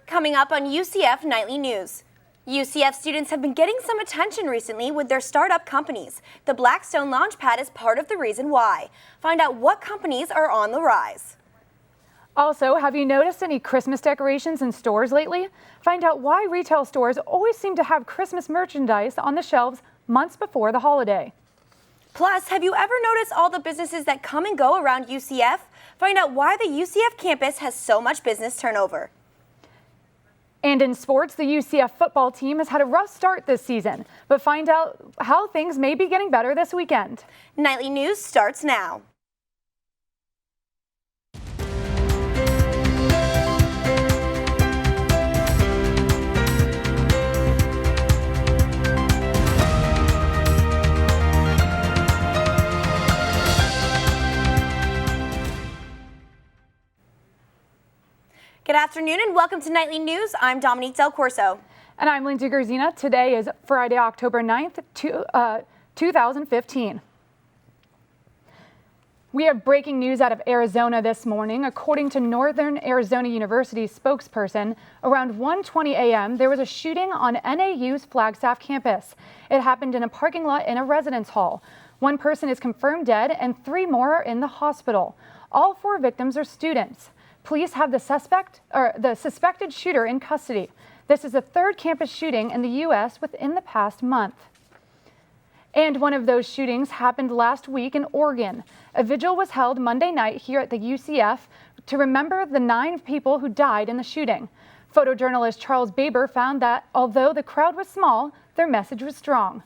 Coming up on UCF Nightly News. UCF students have been getting some attention recently with their startup companies. The Blackstone Launchpad is part of the reason why. Find out what companies are on the rise. Also, have you noticed any Christmas decorations in stores lately? Find out why retail stores always seem to have Christmas merchandise on the shelves months before the holiday. Plus, have you ever noticed all the businesses that come and go around UCF? Find out why the UCF campus has so much business turnover. And in sports, the UCF football team has had a rough start this season, but find out how things may be getting better this weekend. Nightly News starts now. Good afternoon and welcome to Nightly News. I'm Dominique Del Corso. And I'm Lindsay Gerzina. Today is Friday, October 9th, 2015. We have breaking news out of Arizona this morning. According to Northern Arizona University spokesperson, around 1:20 a.m., there was a shooting on NAU's Flagstaff campus. It happened in a parking lot in a residence hall. One person is confirmed dead and 3 more are in the hospital. All 4 victims are students. Police have the suspected shooter in custody. This is the 3rd campus shooting in the U.S. within the past month. And one of those shootings happened last week in Oregon. A vigil was held Monday night here at the UCF to remember the 9 people who died in the shooting. Photojournalist Charles Baber found that although the crowd was small, their message was strong.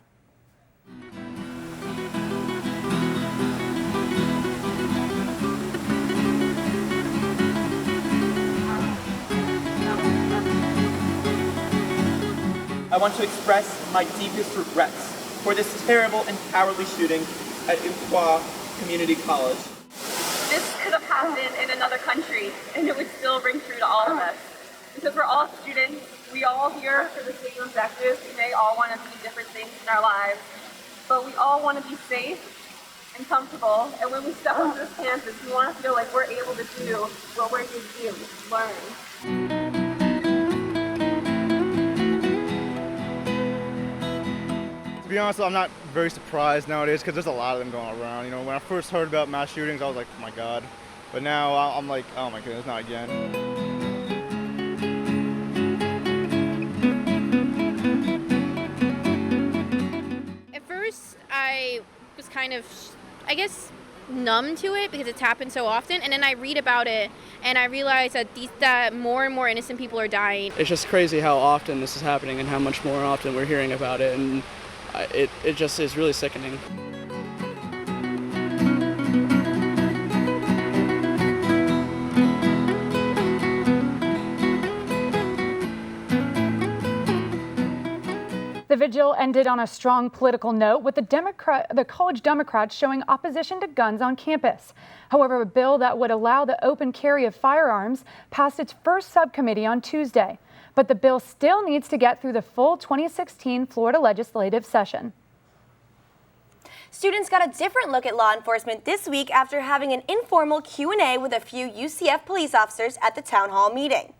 I want to express my deepest regrets for this terrible and cowardly shooting at Umpqua Community College. This could have happened in another country and it would still ring true to all of us. Because we're all students, we all here for the same objectives. We may all want to do different things in our lives, but we all want to be safe and comfortable. And when we step onto this campus, we want to feel like we're able to do what we're here to do, learn. To be honest, I'm not very surprised nowadays because there's a lot of them going around. You know, when I first heard about mass shootings, I was like, oh my God. But now I'm like, oh my goodness, not again. At first, I was kind of, I guess, numb to it because it's happened so often. And then I read about it and I realize that more and more innocent people are dying. It's just crazy how often this is happening and how much more often we're hearing about it. And it just is really sickening. The vigil ended on a strong political note with the college Democrats showing opposition to guns on campus. However, a bill that would allow the open carry of firearms passed its first subcommittee on Tuesday. But the bill still needs to get through the full 2016 Florida legislative session. Students got a different look at law enforcement this week after having an informal Q&A with a few UCF police officers at the town hall meeting.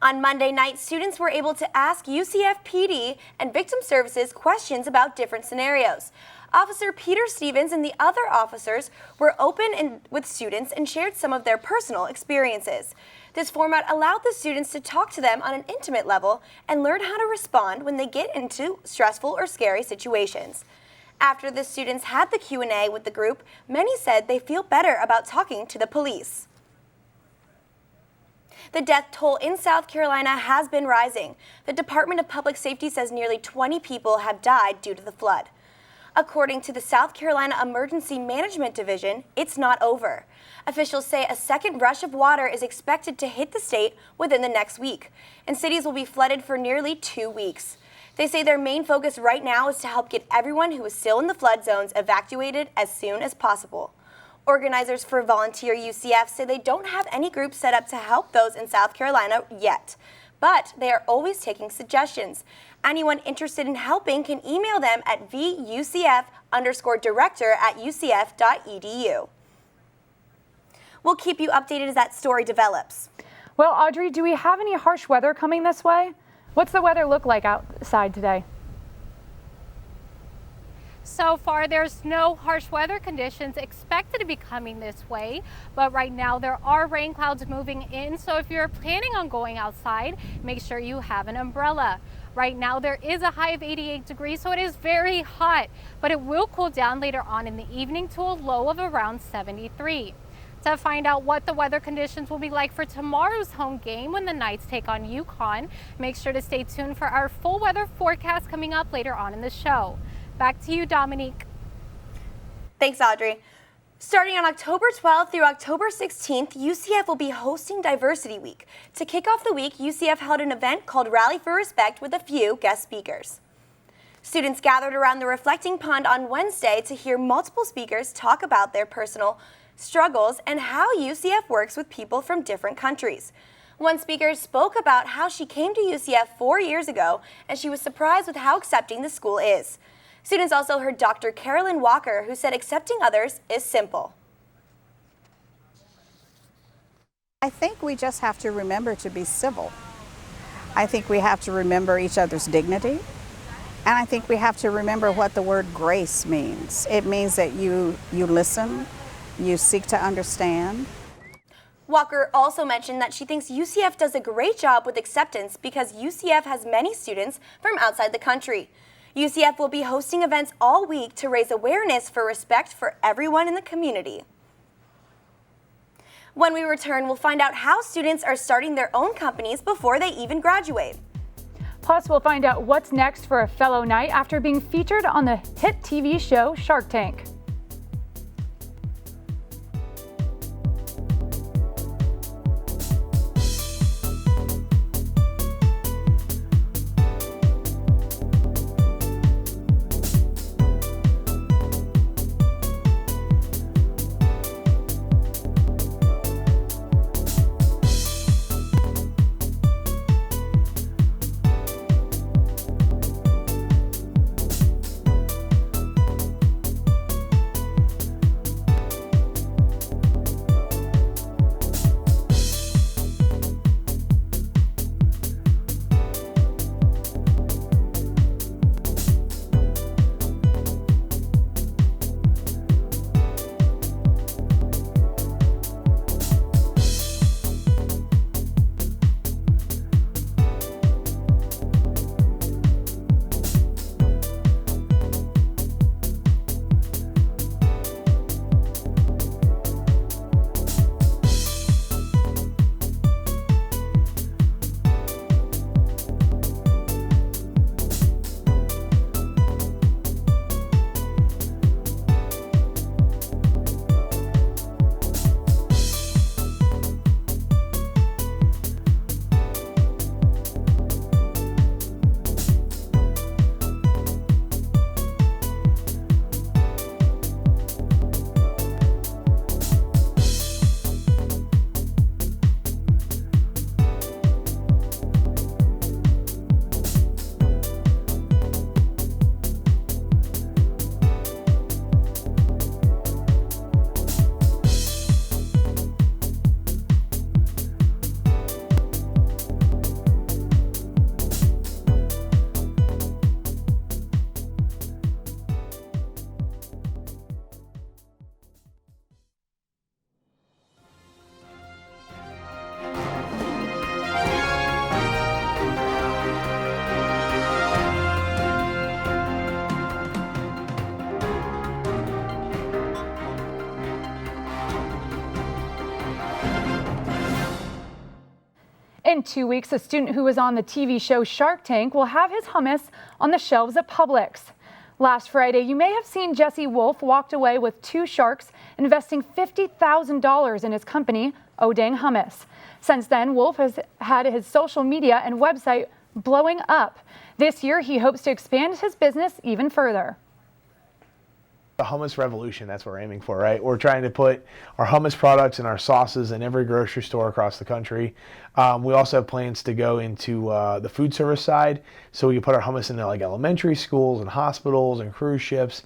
On Monday night, students were able to ask UCF PD and Victim Services questions about different scenarios. Officer Peter Stevens and the other officers were open with students and shared some of their personal experiences. This format allowed the students to talk to them on an intimate level and learn how to respond when they get into stressful or scary situations. After the students had the Q&A with the group, many said they feel better about talking to the police. The death toll in South Carolina has been rising. The Department of Public Safety says nearly 20 people have died due to the flood. According to the South Carolina Emergency Management Division, it's not over. Officials say a second rush of water is expected to hit the state within the next week, and cities will be flooded for nearly 2 weeks. They say their main focus right now is to help get everyone who is still in the flood zones evacuated as soon as possible. Organizers for Volunteer UCF say they don't have any groups set up to help those in South Carolina yet, but they are always taking suggestions. Anyone interested in helping can email them at vucf_director@ucf.edu. We'll keep you updated as that story develops. Well, Audrey, do we have any harsh weather coming this way? What's the weather look like outside today? So far, there's no harsh weather conditions expected to be coming this way, but right now there are rain clouds moving in. So if you're planning on going outside, make sure you have an umbrella. Right now there is a high of 88 degrees, so it is very hot, but it will cool down later on in the evening to a low of around 73. To find out what the weather conditions will be like for tomorrow's home game when the Knights take on UConn, make sure to stay tuned for our full weather forecast coming up later on in the show. Back to you, Dominique. Thanks, Audrey. Starting on October 12th through October 16th, UCF will be hosting Diversity Week. To kick off the week, UCF held an event called Rally for Respect with a few guest speakers. Students gathered around the reflecting pond on Wednesday to hear multiple speakers talk about their personal struggles and how UCF works with people from different countries. One speaker spoke about how she came to UCF 4 years ago and she was surprised with how accepting the school is. Students also heard Dr. Carolyn Walker, who said accepting others is simple. I think we just have to remember to be civil. I think we have to remember each other's dignity. And I think we have to remember what the word grace means. It means that you listen, you seek to understand. Walker also mentioned that she thinks UCF does a great job with acceptance because UCF has many students from outside the country. UCF will be hosting events all week to raise awareness for respect for everyone in the community. When we return, we'll find out how students are starting their own companies before they even graduate. Plus, we'll find out what's next for a fellow Knight after being featured on the hit TV show Shark Tank. In 2 weeks, a student who was on the TV show Shark Tank will have his hummus on the shelves at Publix. Last Friday, you may have seen Jesse Wolf walked away with 2 sharks, investing $50,000 in his company, Odang Hummus. Since then, Wolf has had his social media and website blowing up. This year, he hopes to expand his business even further. The hummus revolution, that's what we're aiming for, right? We're trying to put our hummus products and our sauces in every grocery store across the country. We also have plans to go into the food service side, so we can put our hummus into like elementary schools and hospitals and cruise ships.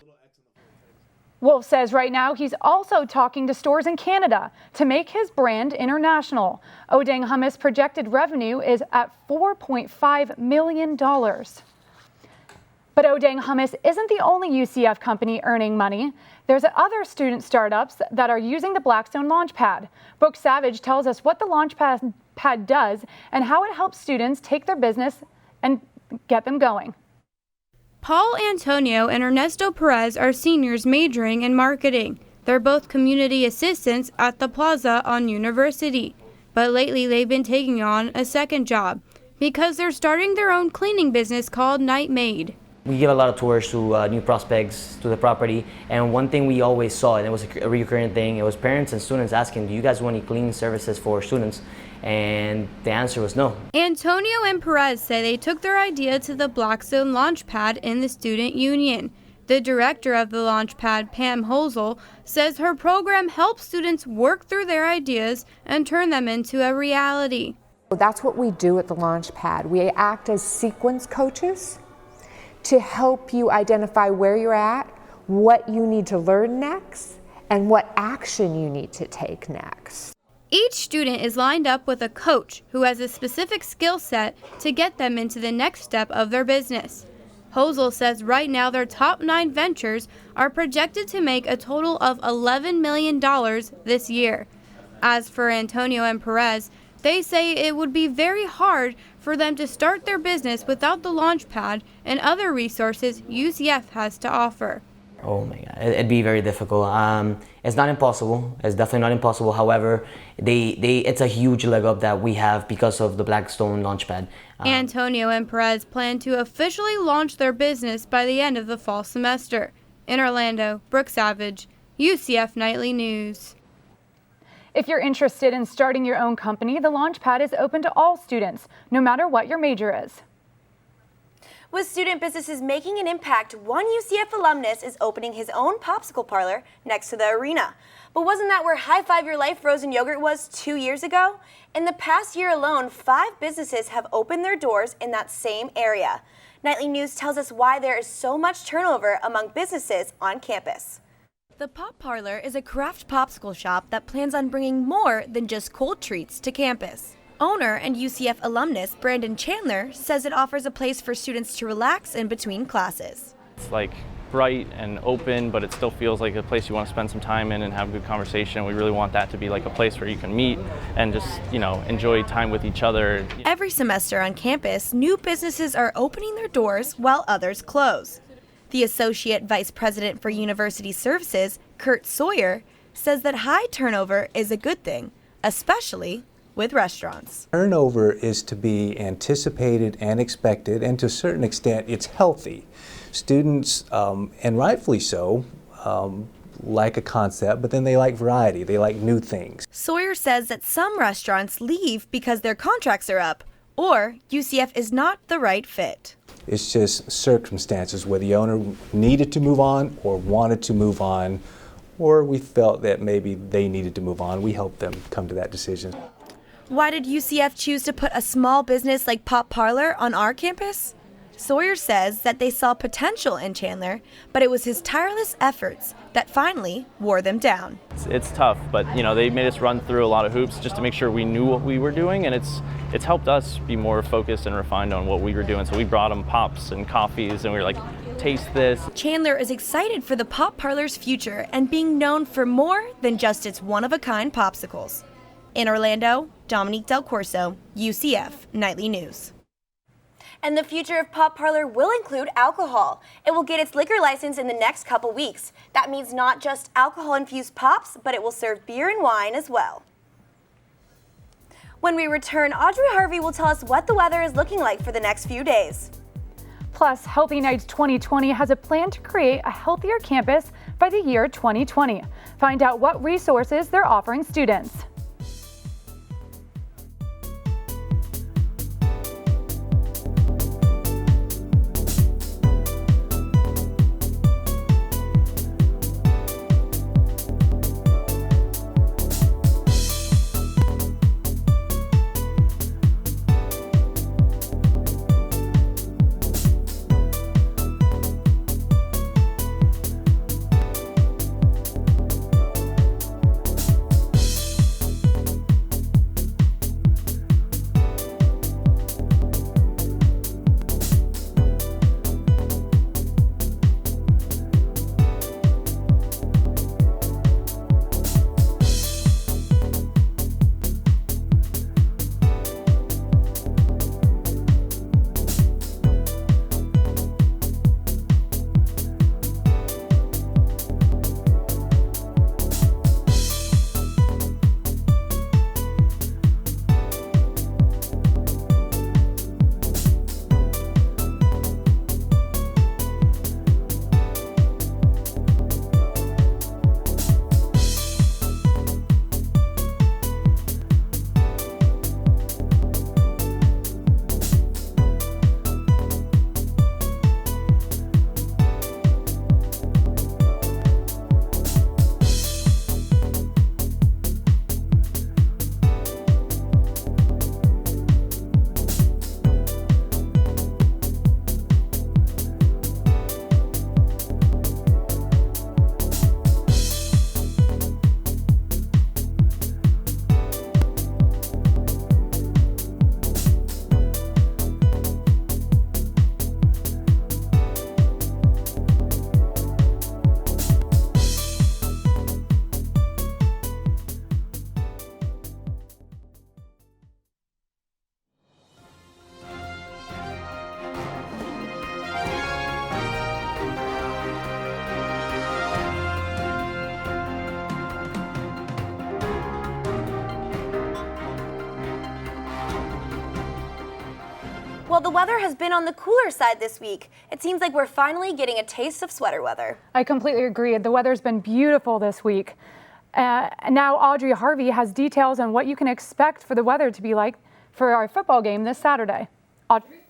Wolf says right now he's also talking to stores in Canada to make his brand international. Odang Hummus projected revenue is at $4.5 million. But Odang Hummus isn't the only UCF company earning money. There's other student startups that are using the Blackstone Launchpad. Brooke Savage tells us what the Launchpad does and how it helps students take their business and get them going. Paul Antonio and Ernesto Perez are seniors majoring in marketing. They're both community assistants at the Plaza on University. But lately they've been taking on a second job because they're starting their own cleaning business called Night Maid. We give a lot of tours to new prospects to the property, and one thing we always saw, and it was a recurring thing, it was parents and students asking, do you guys want any cleaning services for students? And the answer was no. Antonio and Perez say they took their idea to the Blackstone Launchpad in the student union. The director of the Launchpad, Pam Hosel, says her program helps students work through their ideas and turn them into a reality. That's what we do at the Launchpad. We act as sequence coaches to help you identify where you're at, what you need to learn next, and what action you need to take next. Each student is lined up with a coach who has a specific skill set to get them into the next step of their business. Hosel says right now their top 9 ventures are projected to make a total of $11 million this year. As for Antonio and Perez, they say it would be very hard for them to start their business without the Launchpad and other resources UCF has to offer. Oh my God, it'd be very difficult. It's not impossible. It's definitely not impossible. However, it's a huge leg up that we have because of the Blackstone Launchpad. Antonio and Perez plan to officially launch their business by the end of the fall semester. In Orlando, Brooke Savage, UCF Nightly News. If you're interested in starting your own company, the Launchpad is open to all students, no matter what your major is. With student businesses making an impact, one UCF alumnus is opening his own popsicle parlor next to the arena. But wasn't that where High Five Your Life frozen yogurt was 2 years ago? In the past year alone, 5 businesses have opened their doors in that same area. Nightly News tells us why there is so much turnover among businesses on campus. The Pop Parlor is a craft popsicle shop that plans on bringing more than just cold treats to campus. Owner and UCF alumnus Brandon Chandler says it offers a place for students to relax in between classes. It's like bright and open, but it still feels like a place you want to spend some time in and have a good conversation. We really want that to be like a place where you can meet and just, enjoy time with each other. Every semester on campus, new businesses are opening their doors while others close. The Associate Vice President for University Services, Kurt Sawyer, says that high turnover is a good thing, especially with restaurants. Turnover is to be anticipated and expected, and to a certain extent it's healthy. Students, and rightfully so, like a concept, but then they like variety, they like new things. Sawyer says that some restaurants leave because their contracts are up, or UCF is not the right fit. It's just circumstances where the owner needed to move on or wanted to move on, or we felt that maybe they needed to move on. We helped them come to that decision. Why did UCF choose to put a small business like Pop Parlor on our campus? Sawyer says that they saw potential in Chandler, but it was his tireless efforts that finally wore them down. It's tough, but they made us run through a lot of hoops just to make sure we knew what we were doing, and it's helped us be more focused and refined on what we were doing. So we brought them pops and coffees, and we were like, taste this. Chandler is excited for the Pop Parlor's future and being known for more than just its one-of-a-kind popsicles. In Orlando, Dominique Del Corso, UCF Nightly News. And the future of Pop Parlor will include alcohol. It will get its liquor license in the next couple weeks. That means not just alcohol-infused pops, but it will serve beer and wine as well. When we return, Audrey Harvey will tell us what the weather is looking like for the next few days. Plus, Healthy Nights 2020 has a plan to create a healthier campus by the year 2020. Find out what resources they're offering students. Well, the weather has been on the cooler side this week. It seems like we're finally getting a taste of sweater weather. I completely agree. The weather's been beautiful this week. Now Audrey Harvey has details on what you can expect for the weather to be like for our football game this Saturday. Audrey?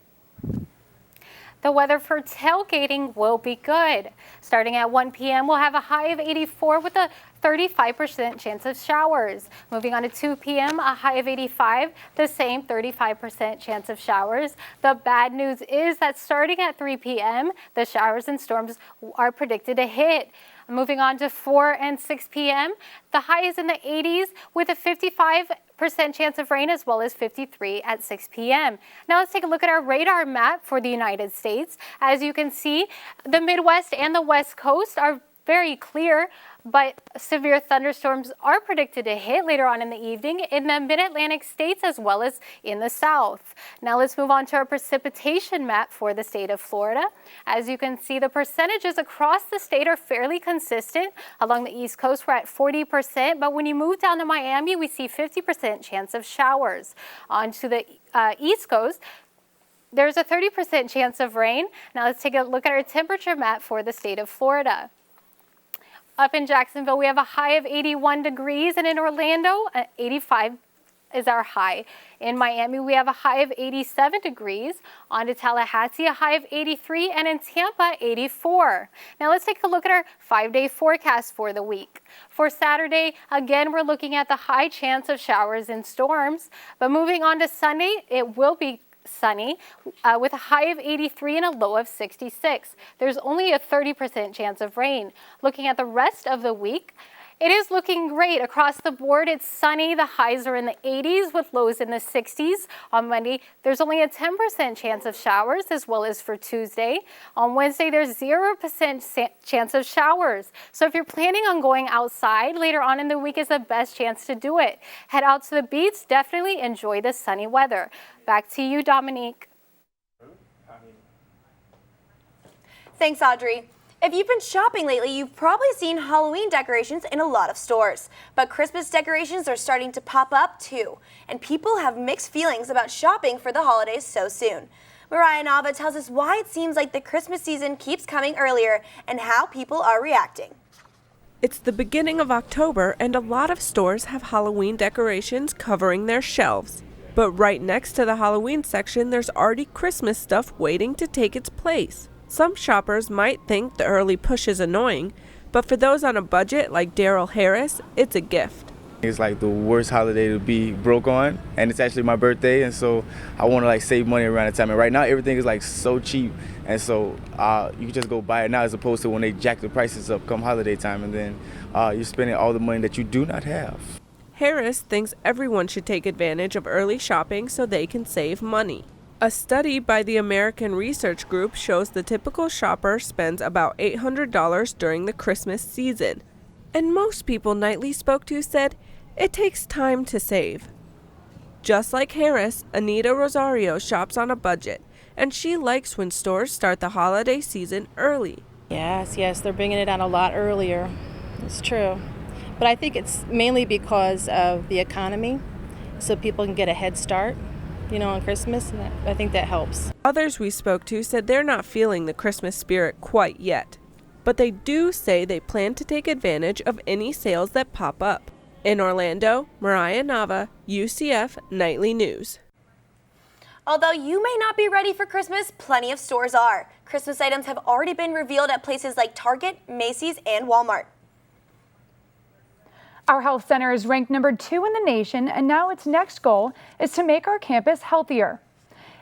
The weather for tailgating will be good. Starting at 1 p.m., we'll have a high of 84 with a 35% chance of showers. Moving on to 2 p.m., a high of 85, the same 35% chance of showers. The bad news is that starting at 3 p.m., the showers and storms are predicted to hit. Moving on to 4 and 6 p.m., the high is in the 80s with a 55% chance of rain as well as 53 at 6 p.m. Now let's take a look at our radar map for the United States. As you can see, the Midwest and the West Coast are very clear, but severe thunderstorms are predicted to hit later on in the evening in the mid-Atlantic states as well as in the south. Now let's move on to our precipitation map for the state of Florida. As you can see, the percentages across the state are fairly consistent. Along the East Coast, we're at 40%, but when you move down to Miami, we see 50% chance of showers. On to the East Coast, there's a 30% chance of rain. Now let's take a look at our temperature map for the state of Florida. Up in Jacksonville, we have a high of 81 degrees, and in Orlando, 85 is our high. In Miami, we have a high of 87 degrees. On to Tallahassee, a high of 83, and in Tampa, 84. Now let's take a look at our 5-day forecast for the week. For Saturday, again, we're looking at the high chance of showers and storms, but moving on to Sunday, it will be sunny with a high of 83 and a low of 66. There's only a 30% chance of rain. Looking at the rest of the week, it is looking great across the board. It's sunny. The highs are in the 80s with lows in the 60s. On Monday, there's only a 10% chance of showers as well as for Tuesday. On Wednesday, there's 0% chance of showers. So if you're planning on going outside later on in the week is the best chance to do it. Head out to the beach. Definitely enjoy the sunny weather. Back to you, Dominique. Thanks, Audrey. If you've been shopping lately, you've probably seen Halloween decorations in a lot of stores. But Christmas decorations are starting to pop up too, and people have mixed feelings about shopping for the holidays so soon. Mariah Nava tells us why it seems like the Christmas season keeps coming earlier and how people are reacting. It's the beginning of October, and a lot of stores have Halloween decorations covering their shelves. But right next to the Halloween section, there's already Christmas stuff waiting to take its place. Some shoppers might think the early push is annoying, but for those on a budget like Daryl Harris, it's a gift. It's like the worst holiday to be broke on, and it's actually my birthday, and so I want to save money around the time. And right now everything is so cheap, and so you can just go buy it now as opposed to when they jack the prices up come holiday time, and then you're spending all the money that you do not have. Harris thinks everyone should take advantage of early shopping so they can save money. A study by the American Research Group shows the typical shopper spends about $800 during the Christmas season. And most people Nightly spoke to said it takes time to save. Just like Harris, Anita Rosario shops on a budget, and she likes when stores start the holiday season early. Yes, they're bringing it out a lot earlier. It's true. But I think it's mainly because of the economy, so people can get a head start, on Christmas, and I think that helps. Others we spoke to said they're not feeling the Christmas spirit quite yet, but they do say they plan to take advantage of any sales that pop up. In Orlando, Mariah Nava, UCF Nightly News. Although you may not be ready for Christmas, plenty of stores are. Christmas items have already been revealed at places like Target, Macy's, and Walmart. Our health center is ranked number 2 in the nation, and now its next goal is to make our campus healthier.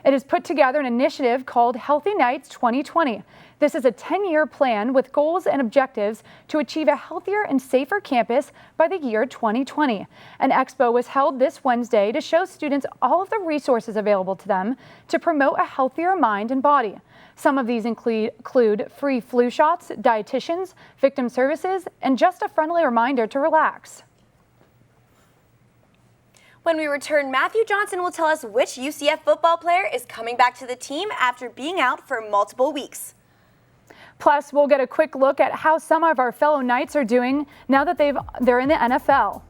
It has put together an initiative called Healthy Nights 2020. This is a 10-year plan with goals and objectives to achieve a healthier and safer campus by the year 2020. An expo was held this Wednesday to show students all of the resources available to them to promote a healthier mind and body. Some of these include free flu shots, dietitians, victim services, and just a friendly reminder to relax. When we return, Matthew Johnson will tell us which UCF football player is coming back to the team after being out for multiple weeks. Plus, we'll get a quick look at how some of our fellow Knights are doing now that they're in the NFL.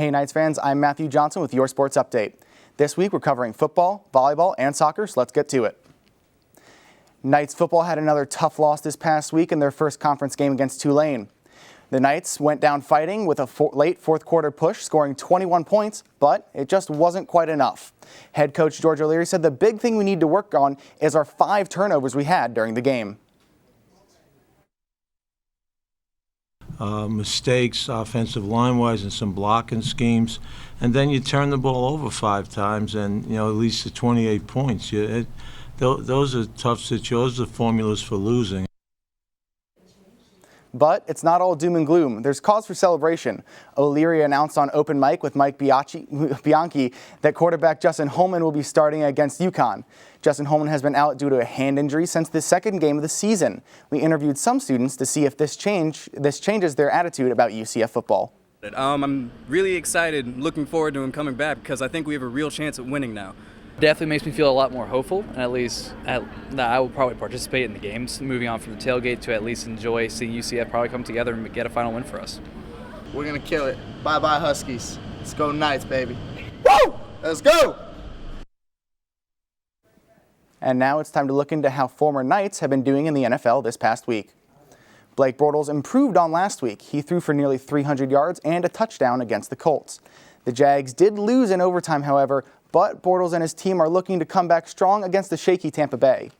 Hey Knights fans, I'm Matthew Johnson with your sports update. This week we're covering football, volleyball, and soccer, so let's get to it. Knights football had another tough loss this past week in their first conference game against Tulane. The Knights went down fighting with a late fourth quarter push, scoring 21 points, but it just wasn't quite enough. Head coach George O'Leary said the big thing we need to work on is our 5 turnovers we had during the game. Mistakes offensive line-wise and some blocking schemes, and then you turn the ball over 5 times and, you know, at least to 28 points. Those are tough situations. Those are formulas for losing. But it's not all doom and gloom. There's cause for celebration. O'Leary announced on Open Mic with Mike Bianchi that quarterback Justin Holman will be starting against UConn. Justin Holman has been out due to a hand injury since the second game of the season. We interviewed some students to see if this changes their attitude about UCF football. I'm really excited, looking forward to him coming back because I think we have a real chance at winning now. Definitely makes me feel a lot more hopeful, and at least I will probably participate in the games, moving on from the tailgate to at least enjoy seeing UCF probably come together and get a final win for us. We're going to kill it. Bye-bye Huskies. Let's go Knights, baby. Woo! Let's go! And now it's time to look into how former Knights have been doing in the NFL this past week. Blake Bortles improved on last week. He threw for nearly 300 yards and a touchdown against the Colts. The Jags did lose in overtime, however, but Bortles and his team are looking to come back strong against the shaky Tampa Bay.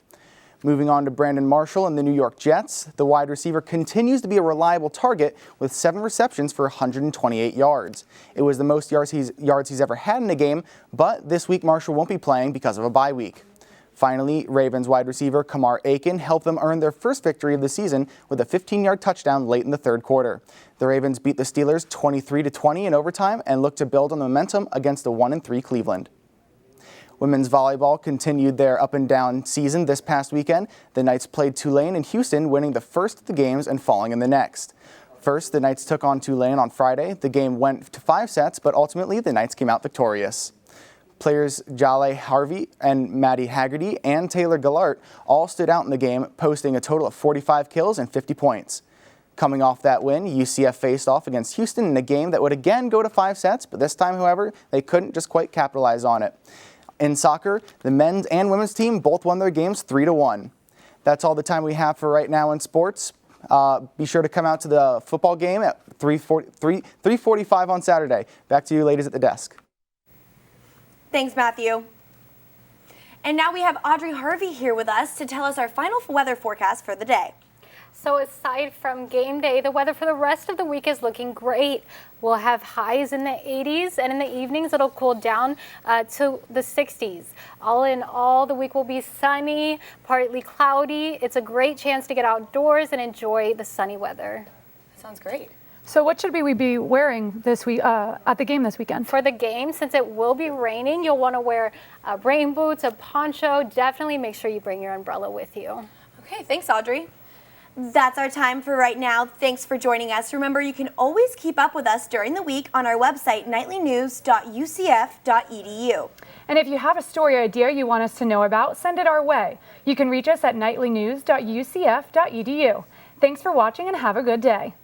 Moving on to Brandon Marshall and the New York Jets, the wide receiver continues to be a reliable target with 7 receptions for 128 yards. It was the most yards he's ever had in a game, but this week Marshall won't be playing because of a bye week. Finally, Ravens wide receiver Kamar Aiken helped them earn their first victory of the season with a 15-yard touchdown late in the third quarter. The Ravens beat the Steelers 23-20 in overtime and look to build on the momentum against the 1-3 Cleveland. Women's volleyball continued their up-and-down season this past weekend. The Knights played Tulane in Houston, winning the first of the games and falling in the next. First, the Knights took on Tulane on Friday. The game went to 5 sets, but ultimately the Knights came out victorious. Players Jale Harvey and Maddie Haggerty and Taylor Gallart all stood out in the game, posting a total of 45 kills and 50 points. Coming off that win, UCF faced off against Houston in a game that would again go to 5 sets, but this time, however, they couldn't just quite capitalize on it. In soccer, the men's and women's team both won their games 3-1. That's all the time we have for right now in sports. Be sure to come out to the football game at 3:45 on Saturday. Back to you ladies at the desk. Thanks, Matthew. And now we have Audrey Harvey here with us to tell us our final weather forecast for the day. So aside from game day, the weather for the rest of the week is looking great. We'll have highs in the 80s, and in the evenings it'll cool down to the 60s. All in all, the week will be sunny, partly cloudy. It's a great chance to get outdoors and enjoy the sunny weather. Sounds great. So what should we be wearing this week at the game this weekend? For the game, since it will be raining, you'll want to wear rain boots, a poncho. Definitely make sure you bring your umbrella with you. Okay, thanks, Audrey. That's our time for right now. Thanks for joining us. Remember, you can always keep up with us during the week on our website, nightlynews.ucf.edu. And if you have a story idea you want us to know about, send it our way. You can reach us at nightlynews.ucf.edu. Thanks for watching and have a good day.